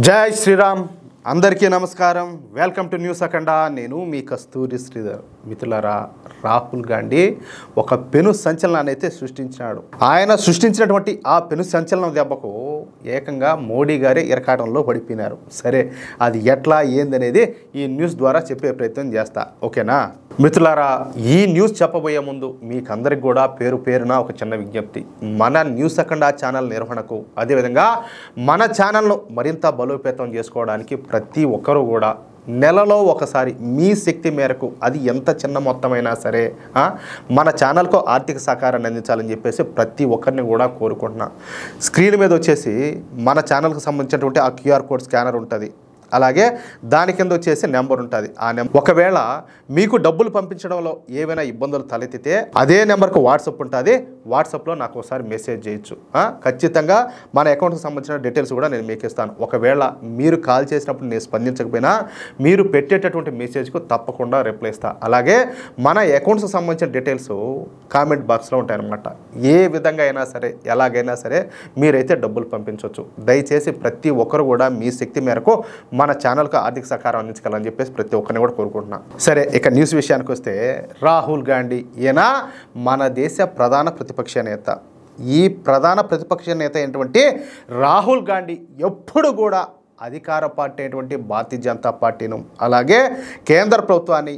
జై శ్రీరామ్ అందరికీ నమస్కారం. వెల్కమ్ టు న్యూస్ అఖండ. నేను మీ కస్తూరి శ్రీధర్. మిత్రులారా, రాహుల్ గాంధీ ఒక పెను సంచలనాన్ని అయితే సృష్టించినాడు. ఆయన సృష్టించినటువంటి ఆ పెను సంచలనం దెబ్బకు ఏకంగా మోడీ గారే ఇరకాటంలో పడిపోయినారు. సరే, అది ఎట్లా ఏందనేది ఈ న్యూస్ ద్వారా చెప్పే ప్రయత్నం చేస్తా. ఓకేనా మిత్రులారా, ఈ న్యూస్ చెప్పబోయే ముందు మీకందరికి కూడా పేరు పేరున ఒక చిన్న విజ్ఞప్తి. మన న్యూస్ అఖండ ఛానల్ నిర్వహణకు, అదేవిధంగా మన ఛానల్ను మరింత బలోపేతం చేసుకోవడానికి ప్రతి ఒక్కరూ కూడా నెలలో ఒకసారి మీ శక్తి మేరకు, అది ఎంత చిన్న మొత్తమైనా సరే, మన ఛానల్కు ఆర్థిక సహకారాన్ని అందించాలని చెప్పేసి ప్రతి ఒక్కరిని కూడా కోరుకుంటున్నా. స్క్రీన్ మీద వచ్చేసి మన ఛానల్కి సంబంధించినటువంటి ఆ క్యూఆర్ కోడ్ స్కానర్ ఉంటుంది. అలాగే దాని కింద వచ్చేసి నెంబర్ ఉంటుంది. ఆ నెంబర్ ఒకవేళ మీకు డబ్బులు పంపించడంలో ఏవైనా ఇబ్బందులు తలెత్తితే అదే నెంబర్కు వాట్సాప్ ఉంటుంది. వాట్సాప్లో నాకు ఒకసారి మెసేజ్ చేయొచ్చు. ఖచ్చితంగా మన అకౌంట్కి సంబంధించిన డీటెయిల్స్ కూడా నేను మీకు ఇస్తాను. ఒకవేళ మీరు కాల్ చేసినప్పుడు నేను స్పందించకపోయినా మీరు పెట్టేటటువంటి మెసేజ్కు తప్పకుండా రిప్లై ఇస్తాను. అలాగే మన అకౌంట్స్కి సంబంధించిన డీటెయిల్స్ కామెంట్ బాక్స్లో ఉంటాయన్నమాట. ఏ విధంగా అయినా సరే, ఎలాగైనా సరే మీరైతే డబ్బులు పంపించవచ్చు. దయచేసి ప్రతి ఒక్కరు కూడా మీ శక్తి మేరకు మన ఛానల్కు ఆర్థిక సహకారం అందించగలని చెప్పేసి ప్రతి ఒక్కరిని కూడా కోరుకుంటున్నాను. సరే, ఇక న్యూస్ విషయానికి వస్తే, రాహుల్ గాంధీ ఈయన మన దేశ ప్రధాన ప్రతిపక్ష నేత. ఈ ప్రధాన ప్రతిపక్ష నేత అయినటువంటి రాహుల్ గాంధీ ఎప్పుడు కూడా అధికార పార్టీ అయినటువంటి భారతీయ జనతా పార్టీను, అలాగే కేంద్ర ప్రభుత్వాన్ని,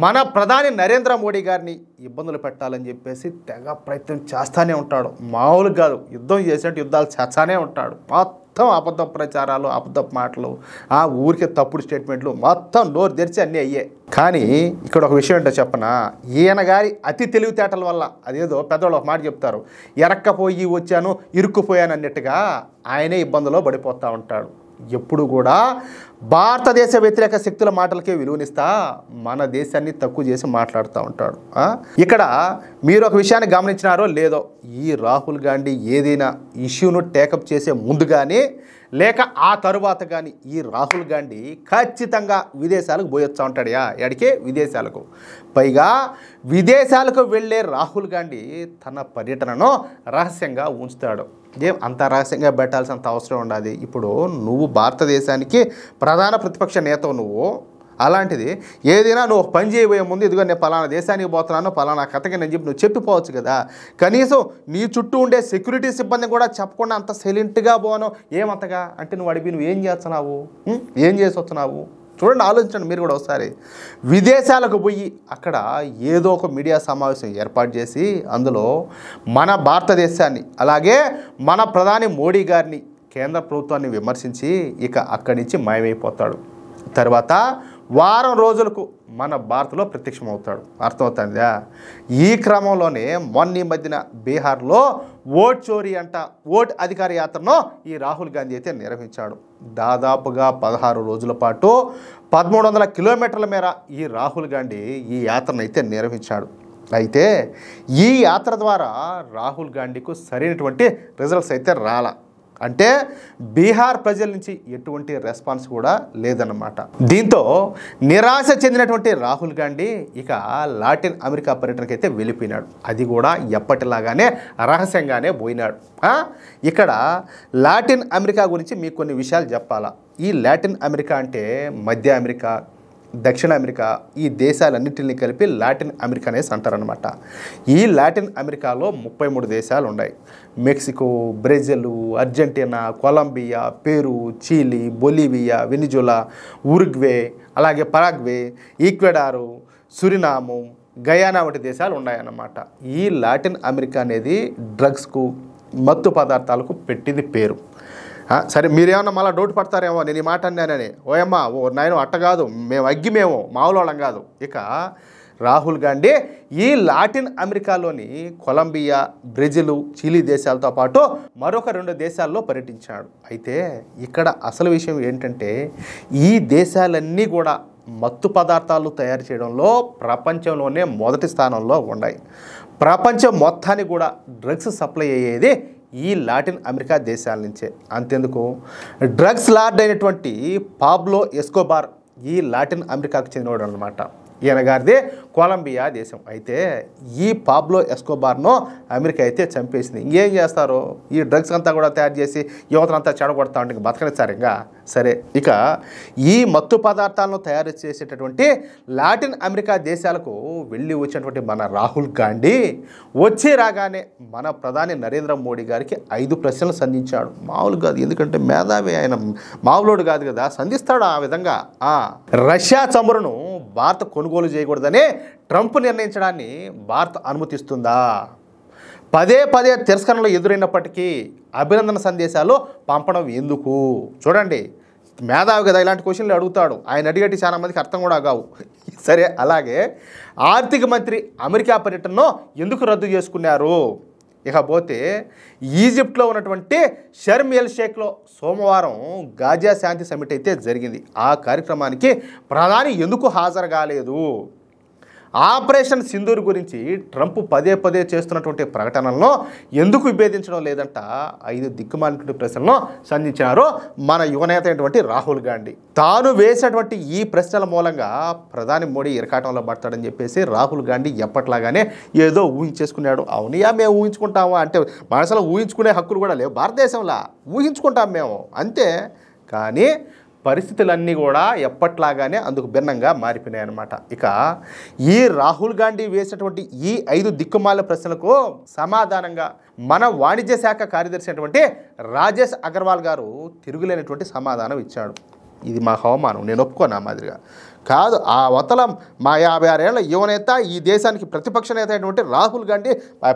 మన ప్రధాని నరేంద్ర మోడీ గారిని ఇబ్బందులు పెట్టాలని చెప్పేసి తెగ ప్రయత్నం చేస్తూనే ఉంటాడు. మామూలుగా కాదు, యుద్ధం చేసినట్టు యుద్ధాలు చేస్తానే ఉంటాడు. మొత్తం అబద్ధ ప్రచారాలు, అబద్ధ మాటలు, ఆ ఊరికే తప్పుడు స్టేట్మెంట్లు, మొత్తం నోరు తెరిచి అన్నీ అయ్యే. కానీ ఇక్కడ ఒక విషయం ఏంటో చెప్పనా, ఈయన గారి అతి తెలివితేటల వల్ల, అదేదో పెద్దవాళ్ళు ఒక మాట చెప్తారు, ఎరక్కపోయి వచ్చాను ఇరుక్కుపోయాను అన్నట్టుగా ఆయనే ఇబ్బందులో పడిపోతూ ఉంటాడు. ఎప్పుడు కూడా భారతదేశ వ్యతిరేక శక్తుల మాటలకే విలువనిస్తా మన దేశాన్ని తక్కువ చేసి మాట్లాడుతూ ఉంటాడు. ఇక్కడ మీరు ఒక విషయాన్ని గమనించినారో లేదో, ఈ రాహుల్ గాంధీ ఏదైనా ఇష్యూను టేకప్ చేసే ముందు కానీ లేక ఆ తరువాత కానీ ఈ రాహుల్ గాంధీ ఖచ్చితంగా విదేశాలకు పోయొచ్చా ఉంటాడు. ఎడికే విదేశాలకు. పైగా విదేశాలకు వెళ్ళే రాహుల్ గాంధీ తన పర్యటనను రహస్యంగా ఉంచుతాడు. ఏం అంత రహస్యంగా పెట్టాల్సినంత అవసరం ఉండదు. ఇప్పుడు నువ్వు భారతదేశానికి ప్రధాన ప్రతిపక్ష నేతవు నువ్వు. అలాంటిది ఏదైనా నువ్వు ఒక పని చేయబోయే ముందు, ఇదిగో నేను పలానా దేశానికి పోతున్నాను, పలానా కథకి నేను చెప్పి నువ్వు చెప్పిపోవచ్చు కదా. కనీసం నీ చుట్టూ ఉండే సెక్యూరిటీ సిబ్బంది కూడా చెప్పకుండా అంత సైలెంట్గా పోను ఏమంతగా అంటే నువ్వు అడిగి నువ్వు ఏం చేస్తున్నావు, ఏం చేసి వస్తున్నావు? చూడండి, ఆలోచించండి మీరు కూడా ఒకసారి. విదేశాలకు పోయి అక్కడ ఏదో ఒక మీడియా సమావేశం ఏర్పాటు చేసి అందులో మన భారతదేశాన్ని, అలాగే మన ప్రధాని మోడీ గారిని, కేంద్ర ప్రభుత్వాన్ని విమర్శించి ఇక అక్కడి నుంచి మాయమైపోతాడు. తర్వాత వారం రోజులకు మన భారత్లో ప్రత్యక్షమవుతాడు. అర్థమవుతుందా? ఈ క్రమంలోనే మొన్న మధ్యన బీహార్లో ఓట్ చోరీ అంట, ఓట్ అధికార యాత్రను ఈ రాహుల్ గాంధీ అయితే నిర్వహించాడు. దాదాపుగా 16 రోజుల పాటు 1300 కిలోమీటర్ల మేర ఈ రాహుల్ గాంధీ ఈ యాత్రను అయితే నిర్వహించాడు. అయితే ఈ యాత్ర ద్వారా రాహుల్ గాంధీకు సరైనటువంటి రిజల్ట్స్ అయితే రాలా. అంటే బీహార్ ప్రజల నుంచి ఎటువంటి రెస్పాన్స్ కూడా లేదన్నమాట. దీంతో నిరాశ చెందినటువంటి రాహుల్ గాంధీ ఇక లాటిన్ అమెరికా పర్యటనకి అయితే వెళ్ళిపోయినాడు. అది కూడా ఎప్పటిలాగానే రహస్యంగానే పోయినాడు. ఇక్కడ లాటిన్ అమెరికా గురించి మీకు కొన్ని విషయాలు చెప్పాలా. ఈ లాటిన్ అమెరికా అంటే మధ్య అమెరికా, దక్షిణ అమెరికా, ఈ దేశాలన్నింటినీ కలిపి లాటిన్ అమెరికా అనేసి అంటారనమాట. ఈ లాటిన్ అమెరికాలో 33 దేశాలు ఉన్నాయి. Mexico, Brazil, Argentina, Colombia, Peru, Chile, Bolivia, Venezuela, Uruguay, అలాగే పరాగ్వే, ఈక్వెడారు, సురినాము, గయానా వంటి దేశాలు ఉన్నాయన్నమాట. ఈ లాటిన్ అమెరికా అనేది డ్రగ్స్కు, మత్తు పదార్థాలకు పెట్టింది పేరు. సరే, మీరేమన్నా మళ్ళీ డౌట్ పడతారేమో నేను ఈ మాట అన్నానని. ఓయమ్మా, ఓ నాయన అట్ట కాదు, మేము మామూలు కాదు. ఇక రాహుల్ గాంధీ ఈ లాటిన్ అమెరికాలోని కొలంబియా, బ్రెజిల్, చిలీ దేశాలతో పాటు మరొక 2 దేశాల్లో పర్యటించాడు. అయితే ఇక్కడ అసలు విషయం ఏంటంటే, ఈ దేశాలన్నీ కూడా మత్తు పదార్థాలు తయారు చేయడంలో ప్రపంచంలోనే మొదటి స్థానంలో ఉన్నాయి. ప్రపంచం మొత్తానికి కూడా డ్రగ్స్ సప్లై అయ్యేది ఈ లాటిన్ అమెరికా దేశాల నుంచే. అంతెందుకు, డ్రగ్స్ లార్డ్ అయినటువంటి పాబ్లో ఎస్కోబార్ ఈ లాటిన్ అమెరికాకు చెందినవాడు అనమాట. ఈయన గారిది కొలంబియా దేశం. అయితే ఈ పాబ్లో ఎస్కోబార్ను అమెరికా అయితే చంపేసింది. ఇంకేం చేస్తారు, ఈ డ్రగ్స్ అంతా కూడా తయారు చేసి యువతనంతా చెడగొడతా ఉంటే బతకనిస్తారు ఇంకా. సరే, ఇక ఈ మత్తు పదార్థాలను తయారు చేసేటటువంటి లాటిన్ అమెరికా దేశాలకు వెళ్ళి వచ్చినటువంటి మన రాహుల్ గాంధీ వచ్చి రాగానే మన ప్రధాని నరేంద్ర మోడీ గారికి 5 ప్రశ్నలు సంధించాడు. మామూలు కాదు, ఎందుకంటే మేధావి ఆయన, మామూలుడు కాదు కదా, సంధిస్తాడు ఆ విధంగా. రష్యా చమురును భారత్ కొనుగోలు చేయకూడదని ట్రంప్ నిర్ణయించడాన్ని భారత్ అనుమతిస్తుందా? పదే తిరస్కరణలు ఎదురైనప్పటికీ అభినందన సందేశాలు పంపడం ఎందుకు? చూడండి, మేధావి కదా, ఇలాంటి క్వశ్చన్లు అడుగుతాడు. ఆయన అడిగేటి చాలా మందికి అర్థం కూడా కావు. సరే, అలాగే ఆర్థిక మంత్రి అమెరికా పర్యటనను ఎందుకు రద్దు చేసుకున్నారు? ఇకపోతే ఈజిప్ట్లో ఉన్నటువంటి షర్మ్ ఎల్ షేఖ్లో సోమవారం గాజా శాంతి సమిట్ అయితే జరిగింది. ఆ కార్యక్రమానికి ప్రధాని ఎందుకు హాజరు కాలేదు? ఆపరేషన్ సింధూర్ గురించి ట్రంప్ పదే చేస్తున్నటువంటి ప్రకటనలను ఎందుకు విభేదించడం లేదంట 5 దిక్కుమాలినటువంటి ప్రశ్నలను సంధించారు మన యువనేత అయినటువంటి రాహుల్ గాంధీ. తాను వేసినటువంటి ఈ ప్రశ్నల మూలంగా ప్రధాని మోడీ ఇరకాటంలో పడతాడని చెప్పేసి రాహుల్ గాంధీ ఎప్పట్లాగానే ఏదో ఊహించేసుకున్నాడు. అవునయా, మేము ఊహించుకుంటాము అంటే మనసులో ఊహించుకునే హక్కులు కూడా లేవు భారతదేశంలో, ఊహించుకుంటాం మేము అంతే. కానీ పరిస్థితులన్నీ కూడా ఎప్పట్లాగానే అందుకు భిన్నంగా మారిపోయినాయి అన్నమాట. ఇక ఈ రాహుల్ గాంధీ వేసినటువంటి ఈ 5 దిక్కుమాల ప్రశ్నలకు సమాధానంగా మన వాణిజ్య శాఖ కార్యదర్శి అయినటువంటి రాజేష్ అగర్వాల్ గారు తిరుగులేనటువంటి సమాధానం ఇచ్చాడు. ఇది మా అవమానం, నేను ఒప్పుకోను. ఆ మాదిరిగా కాదు, ఆ అవతల మా 56 ఏళ్ల యువనేత, ఈ దేశానికి ప్రతిపక్ష నేత అయినటువంటి రాహుల్ గాంధీ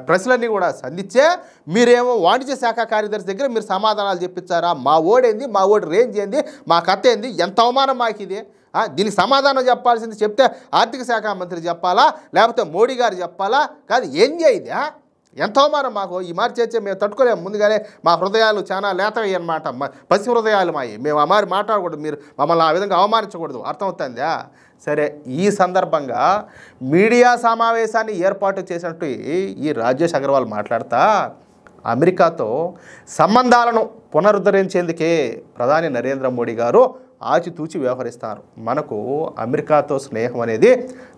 ప్రశ్నలన్నీ కూడా సంధించే మీరేమో వాణిజ్య శాఖ కార్యదర్శి దగ్గర మీరు సమాధానాలు చెప్పించారా? మా ఓడేంది, మా ఓడి రేంజ్ ఏంది, మా కథ ఏంది, ఎంత అవమానం మాకు ఇది. దీనికి సమాధానం చెప్పాల్సింది చెప్తే ఆర్థిక శాఖ మంత్రి చెప్పాలా, లేకపోతే మోడీ గారు చెప్పాలా? కాదు, ఏం చేయది, ఎంత అవమానం మాకు. ఈ మాట చేర్చే మేము తట్టుకోలేము. ముందుగానే మా హృదయాలు చాలా లేతవి అన్నమాట, పసి హృదయాలు మాయి. మేము ఆ మారి మాట్లాడకూడదు, మీరు మమ్మల్ని ఆ విధంగా అవమానించకూడదు. అర్థమవుతుందా? సరే, ఈ సందర్భంగా మీడియా సమావేశాన్ని ఏర్పాటు చేసినట్టు ఈ రాజేష్ అగర్వాల్ మాట్లాడుతా అమెరికాతో సంబంధాలను పునరుద్ధరించేందుకే ప్రధాని నరేంద్ర మోడీ గారు ఆచితూచి వ్యవహరిస్తారు. మనకు అమెరికాతో స్నేహం అనేది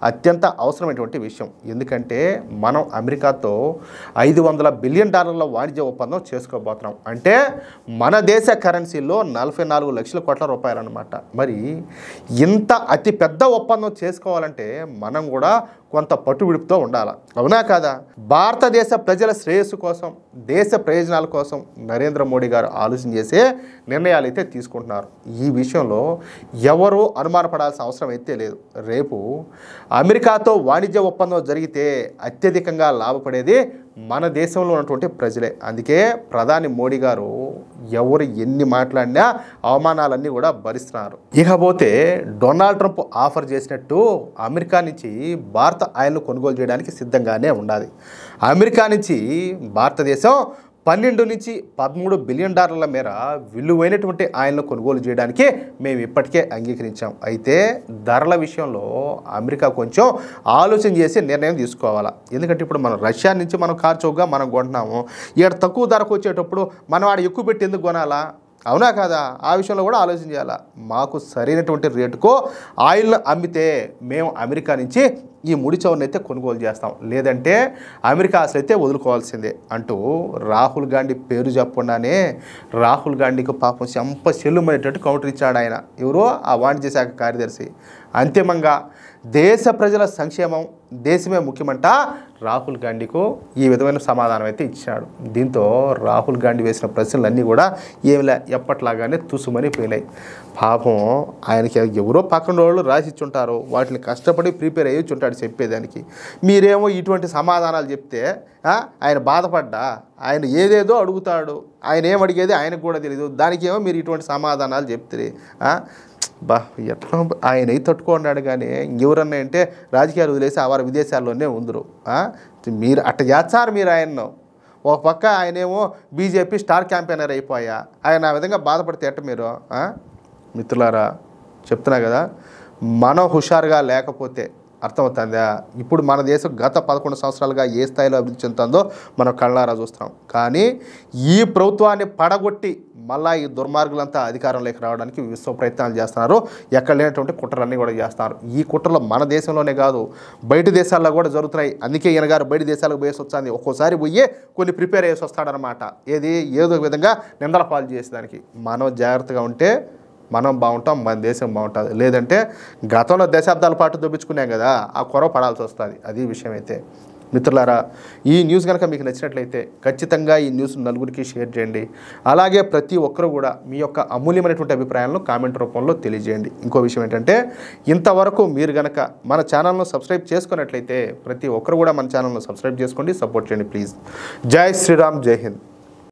అత్యంత అవసరమైనటువంటి విషయం. ఎందుకంటే మనం అమెరికాతో $500 బిలియన్ వాణిజ్య ఒప్పందం చేసుకోబోతున్నాం. అంటే మన దేశ కరెన్సీలో 44 లక్షల కోట్ల రూపాయలు అన్నమాట. మరి ఇంత అతి పెద్ద ఒప్పందం చేసుకోవాలంటే మనం కూడా కొంత పట్టువిడుపుతో ఉండాలి, అవునా కాదా? భారతదేశ ప్రజల శ్రేయస్సు కోసం, దేశ ప్రయోజనాల కోసం నరేంద్ర మోడీ గారు ఆలోచన చేసే నిర్ణయాలు అయితే తీసుకుంటున్నారు. ఈ విషయంలో ఎవరూ అనుమానపడాల్సిన అవసరం అయితే లేదు. రేపు అమెరికాతో వాణిజ్య ఒప్పందం జరిగితే అత్యధికంగా లాభపడేది మన దేశంలో ఉన్నటువంటి ప్రజలే. అందుకే ప్రధాని మోడీ గారు ఎవరు ఎన్ని మాట్లాడినా అవమానాలన్నీ కూడా భరిస్తున్నారు. ఇకపోతే డొనాల్డ్ ట్రంప్ ఆఫర్ చేసినట్టు అమెరికా నుంచి భారత ఆయిల్ను కొనుగోలు చేయడానికి సిద్ధంగానే ఉండాలి. అమెరికా నుంచి భారతదేశం $12 నుంచి $13 బిలియన్ మేర విలువైనటువంటి ఆయిల్ను కొనుగోలు చేయడానికి మేము ఇప్పటికే అంగీకరించాం. అయితే ధరల విషయంలో అమెరికా కొంచెం ఆలోచన చేసి నిర్ణయం తీసుకోవాలా. ఎందుకంటే ఇప్పుడు మనం రష్యా నుంచి మనం కార్ చౌకగా మనం కొంటున్నాము, ఇక్కడ తక్కువ ధరకు వచ్చేటప్పుడు మనం ఆడ ఎక్కువ పెట్టి ఎందుకు కొనాలా, అవునా కాదా? ఆ విషయంలో కూడా ఆలోచన చేయాలా. మాకు సరైనటువంటి రేటుకో ఆయిల్ను అమ్మితే మేము అమెరికా నుంచి ఈ ముడి చౌరుని అయితే కొనుగోలు చేస్తాం, లేదంటే అమెరికా అసలు అయితే వదులుకోవాల్సిందే అంటూ రాహుల్ గాంధీ పేరు చెప్పకుండానే రాహుల్ గాంధీకి పాపం చెంప చెల్లుమనేటట్టు కౌంటర్ ఇచ్చాడు ఆయన. ఎవరో ఆ వాణిజ్య శాఖ కార్యదర్శి. అంతిమంగా దేశ ప్రజల సంక్షేమం, దేశమే ముఖ్యమంట రాహుల్ గాంధీకు ఈ విధమైన సమాధానం అయితే ఇచ్చాడు. దీంతో రాహుల్ గాంధీ వేసిన ప్రశ్నలన్నీ కూడా ఏమిలే ఎప్పట్లాగానే తుసుమని పోయినాయి. పాపం ఆయనకి ఎవరో పక్కన వాళ్ళు రాసిచ్చుంటారు, వాటిని కష్టపడి ప్రిపేర్ అయ్యొచ్చుంటాడు చెప్పేదానికి. మీరేమో ఇటువంటి సమాధానాలు చెప్తే ఆయన బాధపడ్డా, ఆయన ఏదేదో అడుగుతాడు, ఆయన ఏం అడిగేది ఆయనకు కూడా తెలియదు, దానికేమో మీరు ఇటువంటి సమాధానాలు చెప్తే ఎట్లా ఆయన తట్టుకున్నాడు. కానీ ఎవరన్నా అంటే రాజకీయాలు వదిలేసి వారి విదేశాల్లోనే ఉందరు. మీరు అట్ట చేస్తారు మీరు ఆయన్ను. ఒక పక్క ఆయనేమో బీజేపీ స్టార్ క్యాంపెయినర్ అయిపోయా, ఆయన ఆ విధంగా బాధపడితే ఎట్ట మీరు? మిత్రులారా, చెప్తున్నా కదా, మనం హుషారుగా లేకపోతే అర్థమవుతుందా? ఇప్పుడు మన దేశం గత 11 సంవత్సరాలుగా ఏ స్థాయిలో అభివృద్ధి చెందుతుందో మనం కళ్ళారా చూస్తున్నాం. కానీ ఈ ప్రభుత్వాన్ని పడగొట్టి మళ్ళీ ఈ దుర్మార్గులంతా అధికారంలోకి రావడానికి విశ్వ ప్రయత్నాలు చేస్తున్నారు. ఎక్కడ లేనటువంటి కుట్రలన్నీ కూడా చేస్తున్నారు. ఈ కుట్రలు మన దేశంలోనే కాదు, బయట దేశాల్లో కూడా జరుగుతున్నాయి. అందుకే ఈయన గారు బయట దేశాలకు పోయేసి వస్తుంది. ఒక్కోసారి పోయే కొన్ని ప్రిపేర్ చేసి వస్తాడనమాట. ఏదో విధంగా నిందల పాలు చేసేదానికి. మనం జాగ్రత్తగా ఉంటే మనం బాగుంటాం, మన దేశం బాగుంటుంది. లేదంటే గతంలో దశాబ్దాల పాటు దొబ్బించుకున్నాం కదా, ఆ కొరవ పడాల్సి వస్తుంది. అది విషయం. అయితే మిత్రులారా, ఈ న్యూస్ కనుక మీకు నచ్చినట్లయితే ఖచ్చితంగా ఈ న్యూస్ నలుగురికి షేర్ చేయండి. అలాగే ప్రతి ఒక్కరు కూడా మీ యొక్క అమూల్యమైనటువంటి అభిప్రాయాలను కామెంట్ రూపంలో తెలియజేయండి. ఇంకో విషయం ఏంటంటే, ఇంతవరకు మీరు కనుక మన ఛానల్ను సబ్స్క్రైబ్ చేసుకున్నట్లయితే ప్రతి ఒక్కరు కూడా మన ఛానల్ను సబ్స్క్రైబ్ చేసుకోండి, సపోర్ట్ చేయండి ప్లీజ్. జై శ్రీరామ్, జై హింద్.